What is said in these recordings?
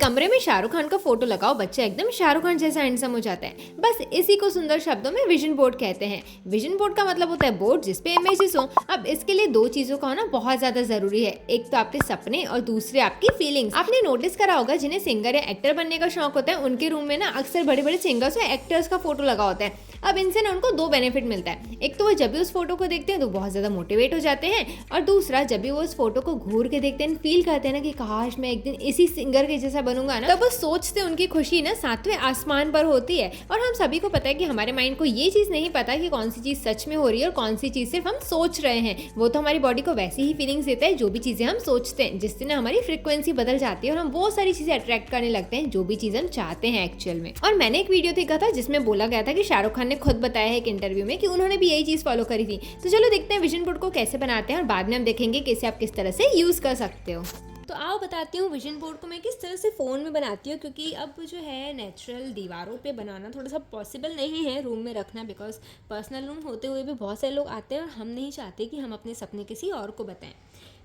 कमरे में शाहरुख खान का फोटो लगाओ, बच्चा एकदम शाहरुख खान जैसा हैंडसम हो जाता है। बस इसी को सुंदर शब्दों में विजन बोर्ड कहते हैं। विजन बोर्ड का मतलब होता है बोर्ड जिसपे इमेजेस हो। अब इसके लिए दो चीजों का होना बहुत ज्यादा जरूरी है, एक तो आपके सपने और दूसरे आपकी फीलिंग्स। आपने नोटिस करा होगा जिन्हें सिंगर या एक्टर बनने का शौक होता है उनके रूम में ना अक्सर बड़े बड़े सिंगर्स और एक्टर्स का फोटो लगा होता है। अब इनसे ना उनको दो बेनिफिट मिलता है, एक तो वो जब भी उस फोटो को देखते हैं तो बहुत ज्यादा मोटिवेट हो जाते हैं, और दूसरा जब भी वो उस फोटो को घूर के देखते हैं फील करते हैं ना कि काश मैं एक दिन इसी सिंगर के जैसा बनूंगा ना, तब वो सोचते उनकी खुशी ना सातवें आसमान पर होती है। और हम सभी को पता है कि हमारे माइंड को ये चीज नहीं पता कि कौन सी चीज सच में हो रही है और कौन सी चीज सिर्फ हम सोच रहे हैं। वो तो हमारी बॉडी को वैसी ही फीलिंग्स देता है जो भी चीजें हम सोचते हैं, जिससे ना हमारी फ्रिक्वेंसी बदल जाती है और हम वो सारी चीजें अट्रैक्ट करने लगते हैं जो भी चीज हम चाहते हैं एक्चुअल में। और मैंने एक वीडियो देखा था जिसमें बोला गया था कि शाहरुख खान ने खुद बताया है एक इंटरव्यू में कि उन्होंने भी यही चीज फॉलो करी थी। तो चलो देखते हैं विजन बोर्ड को कैसे बनाते हैं और बाद में हम देखेंगे कि इसे आप किस तरह से यूज कर सकते हो। तो आओ बताती हूँ विजन बोर्ड को मैं किस तरह से फ़ोन में बनाती हूँ, क्योंकि अब जो है नेचुरल दीवारों पे बनाना थोड़ा सा पॉसिबल नहीं है रूम में रखना, बिकॉज पर्सनल रूम होते हुए भी बहुत सारे लोग आते हैं और हम नहीं चाहते कि हम अपने सपने किसी और को बताएं।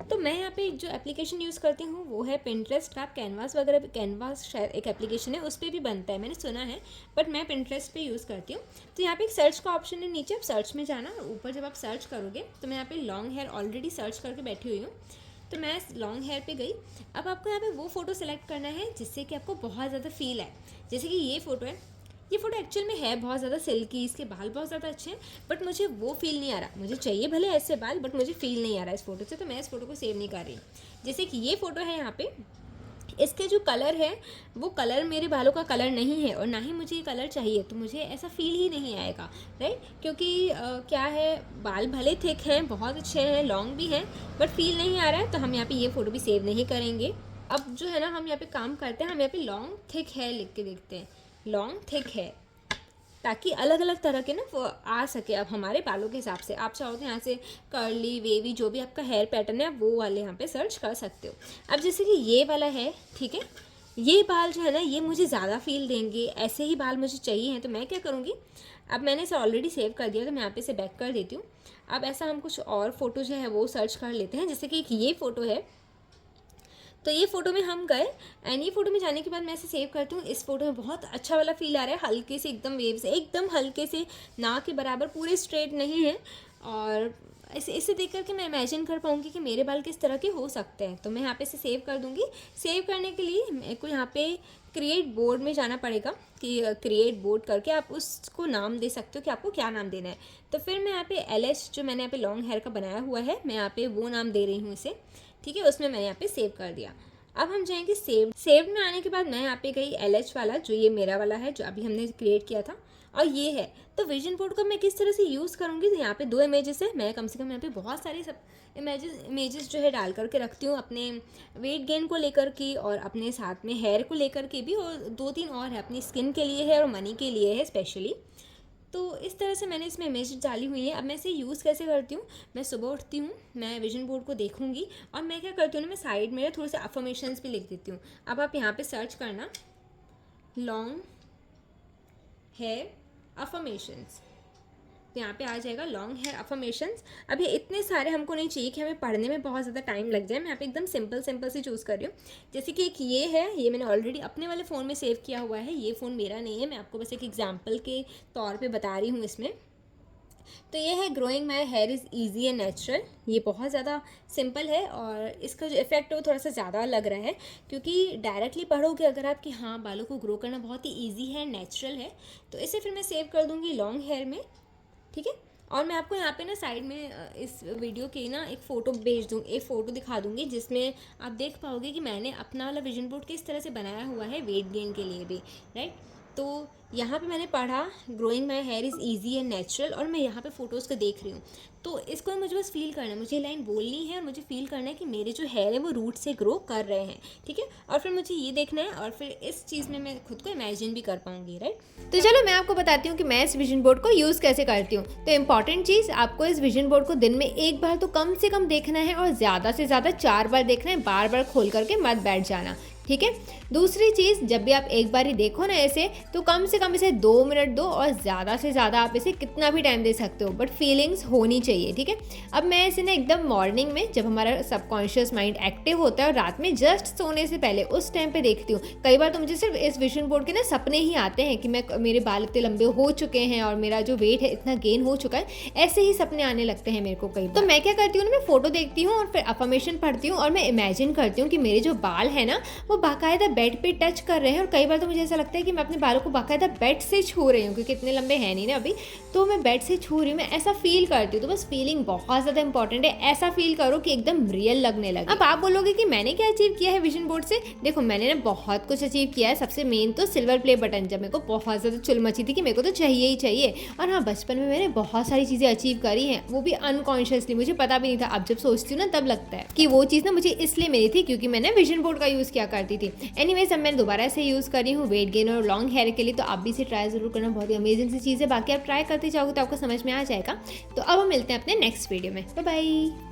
तो मैं यहाँ पे जो एप्लीकेशन यूज़ करती हूँ वो है पिंटरेस्ट का। आप कैनवास वगैरह, कैनवास शायद एक एप्लीकेशन है, उस पर भी बनता है, मैंने सुना है, बट मैं पिंटरेस्ट पे यूज़ करती हूँ। तो यहाँ पे एक सर्च का ऑप्शन है, नीचे आप सर्च में जाना, ऊपर जब आप सर्च करोगे तो मैं यहाँ पे लॉन्ग हेयर ऑलरेडी सर्च करके बैठी हुई हूँ, तो मैं लॉन्ग हेयर पे गई। अब आपको यहाँ पे वो फ़ोटो सेलेक्ट करना है जिससे कि आपको बहुत ज़्यादा फील है। जैसे कि ये फ़ोटो है, ये फ़ोटो एक्चुअल में है बहुत ज़्यादा सिल्की, इसके बाल बहुत ज़्यादा अच्छे हैं, बट मुझे वो फील नहीं आ रहा। मुझे चाहिए भले ऐसे बाल, बट मुझे फील नहीं आ रहा इस फ़ोटो से, तो मैं इस फ़ोटो को सेव नहीं कर रही। जैसे कि ये फ़ोटो है, यहाँ पे इसके जो कलर है वो कलर मेरे बालों का कलर नहीं है और ना ही मुझे ये कलर चाहिए, तो मुझे ऐसा फील ही नहीं आएगा, राइट। क्योंकि क्या है, बाल भले थिक हैं, बहुत अच्छे हैं, लॉन्ग भी हैं, बट फील नहीं आ रहा है, तो हम यहाँ पे ये फ़ोटो भी सेव नहीं करेंगे। अब जो है ना, हम यहाँ पे काम करते हैं, हम यहाँ पे लॉन्ग थिक है लिख के देखते हैं, लॉन्ग थिक है, ताकि अलग अलग तरह के ना वो आ सके अब हमारे बालों के हिसाब से। आप चाहो तो यहाँ से कर्ली, वेवी, जो भी आपका हेयर पैटर्न है आप वो वाले यहाँ पे सर्च कर सकते हो। अब जैसे कि ये वाला है, ठीक है, ये बाल जो है ना ये मुझे ज़्यादा फील देंगे, ऐसे ही बाल मुझे चाहिए हैं, तो मैं क्या करूँगी, अब मैंने इसे ऑलरेडी सेव कर दिया तो मैं यहाँ पे इसे बैक कर देती हूँ। अब ऐसा हम कुछ और फ़ोटो जो है वो सर्च कर लेते हैं। जैसे कि एक ये फ़ोटो है, तो ये फ़ोटो में हम गए एंड ये फ़ोटो में जाने के बाद मैं इसे सेव करती हूँ। इस फोटो में बहुत अच्छा वाला फील आ रहा है, हल्के से एकदम वेव से, एकदम हल्के से, ना के बराबर, पूरे स्ट्रेट नहीं है। और इसे देख करके मैं इमेजिन कर पाऊँगी कि मेरे बाल किस तरह के हो सकते हैं। तो मैं यहाँ पे इसे सेव कर दूँगी। सेव करने के लिए मेरे को यहाँ पे क्रिएट बोर्ड में जाना पड़ेगा कि क्रिएट बोर्ड करके आप उसको नाम दे सकते हो कि आपको क्या नाम देना है। तो फिर मैं यहाँ पे LH जो मैंने यहाँ पे लॉन्ग हेयर का बनाया हुआ है, मैं यहाँ पे वो नाम दे रही हूँ इसे, ठीक है। उसमें मैंने यहाँ पे सेव कर दिया। अब हम जाएंगे सेव में आने के बाद मैं यहाँ पे गई LH वाला, जो ये मेरा वाला है जो अभी हमने क्रिएट किया था, और ये है। तो विजन बोर्ड को मैं किस तरह से यूज़ करूँगी, तो यहाँ पे दो इमेजेस है, मैं कम से कम यहाँ पे बहुत सारे सब इमेजेस जो है डाल करके रखती हूँ, अपने वेट गेन को लेकर की और अपने साथ में हेयर को लेकर के भी, और 2-3 और है, अपनी स्किन के लिए है और मनी के लिए है स्पेशली। तो इस तरह से मैंने इसमें इमेज डाली हुई है। अब मैं इसे यूज़ कैसे करती हूँ, मैं सुबह उठती हूँ, मैं विजन बोर्ड को देखूँगी और मैं क्या करती हूँ ना, मैं साइड में थोड़े से अफर्मेशंस भी लिख देती हूँ। अब आप यहाँ पे सर्च करना लॉन्ग हेयर अफर्मेशंस, तो यहाँ पे आ जाएगा लॉन्ग हेयर अफर्मेशंस। अब ये इतने सारे हमको नहीं चाहिए कि हमें पढ़ने में बहुत ज़्यादा टाइम लग जाए। मैं यहाँ पे एकदम सिंपल से चूज़ कर रही हूँ। जैसे कि एक ये है, ये मैंने ऑलरेडी अपने वाले फ़ोन में सेव किया हुआ है, ये फ़ोन मेरा नहीं है, मैं आपको बस एक एग्जाम्पल के तौर पर बता रही हूँ इसमें। तो ये है growing my here is easy and natural. ये बहुत ज़्यादा सिंपल है और इसका जो इफेक्ट है वो थोड़ा सा ज़्यादा लग रहा है, क्योंकि डायरेक्टली पढ़ोगे अगर आप कि हाँ बालों को ग्रो करना बहुत ही ईजी है, नेचुरल है, तो इसे फिर मैं सेव कर दूँगी लॉन्ग हेयर में, ठीक है। और मैं आपको यहाँ पे ना साइड में इस वीडियो की ना एक फ़ोटो भेज दूँ, एक फ़ोटो दिखा दूँगी जिसमें आप देख पाओगे कि मैंने अपना वाला विजन बोर्ड किस तरह से बनाया हुआ है वेट गेन के लिए भी, राइट। तो यहाँ पे मैंने पढ़ा growing my here is easy and natural, और मैं यहाँ पे फ़ोटोज़ को देख रही हूँ। तो इसको मुझे बस फील करना है, मुझे ये लाइन बोलनी है और मुझे फील करना है कि मेरे जो हेयर है वो रूट से ग्रो कर रहे हैं, ठीक है। और फिर मुझे ये देखना है और फिर इस चीज़ में मैं खुद को इमेजिन भी कर पाऊँगी, राइट। तो चलो मैं आपको बताती हूँ कि मैं इस विजन बोर्ड को यूज़ कैसे करती हूँ। तो इम्पॉर्टेंट चीज़, आपको इस विजन बोर्ड को दिन में एक बार तो कम से कम देखना है और ज़्यादा से ज़्यादा 4 बार देखना है, बार बार खोल करके मत बैठ जाना। ठीक है। दूसरी चीज़, जब भी आप एक बार ही देखो ना ऐसे, तो कम से कम इसे 2 मिनट दो और ज़्यादा से ज़्यादा आप इसे कितना भी टाइम दे सकते हो, बट फीलिंग्स होनी चाहिए, ठीक है। अब मैं इसे ना एकदम मॉर्निंग में, जब हमारा सबकॉन्शियस माइंड एक्टिव होता है और रात में जस्ट सोने से पहले उस टाइम पे देखती हूँ। कई बार तो मुझे सिर्फ इस विजन बोर्ड के ना सपने ही आते हैं कि मेरे बाल इतने लंबे हो चुके हैं और मेरा जो वेट है इतना गेन हो चुका है, ऐसे ही सपने आने लगते हैं मेरे को कई बार। तो मैं क्या करती हूँ ना, मैं फोटो देखती हूँ और फिर अफर्मेशन पढ़ती हूँ और मैं इमेजिन करती हूँ कि मेरे जो बाल है ना वो बाकायदा बेड पे टच कर रहे हैं। और कई बार तो मुझे ऐसा लगता है कि मैं अपने बालों को बाकायदा बेड से छू रही हूँ, क्योंकि इतने लंबे हैं नहीं ना अभी, तो मैं बेड से छू रही हूँ, मैं ऐसा फील करती हूँ। तो बस फीलिंग बहुत ज़्यादा इंपॉर्टेंट है, ऐसा फील करो कि एकदम रियल लगने लगे। अब आप बोलोगे कि मैंने क्या अचीव किया है विजन बोर्ड से। देखो, मैंने ना बहुत कुछ अचीव किया है। सबसे मेन तो सिल्वर प्ले बटन, जब मेरे को बहुत ज़्यादा चुल मची थी कि मेरे को तो चाहिए ही चाहिए। और हाँ, बचपन में मैंने बहुत सारी चीज़ें अचीव करी हैं, वो भी अनकॉन्शियसली, मुझे पता भी नहीं था। अब जब सोचती हूँ ना तब लगता है कि वो चीज़ ना मुझे इसलिए मिली थी क्योंकि मैंने विजन बोर्ड का यूज़ किया करती थी। एनीवेज, अब मैं दोबारा से यूज़ कर रही हूँ वेट गेन और लॉन्ग हेयर के लिए, तो आप भी इसे ट्राई ज़रूर करना, बहुत ही अमेजिंग सी चीज़ है। बाकी आप ट्राई करते जाओगे तो आपको समझ में आ जाएगा। तो अब हम मिलते हैं अपने नेक्स्ट वीडियो में। Bye bye.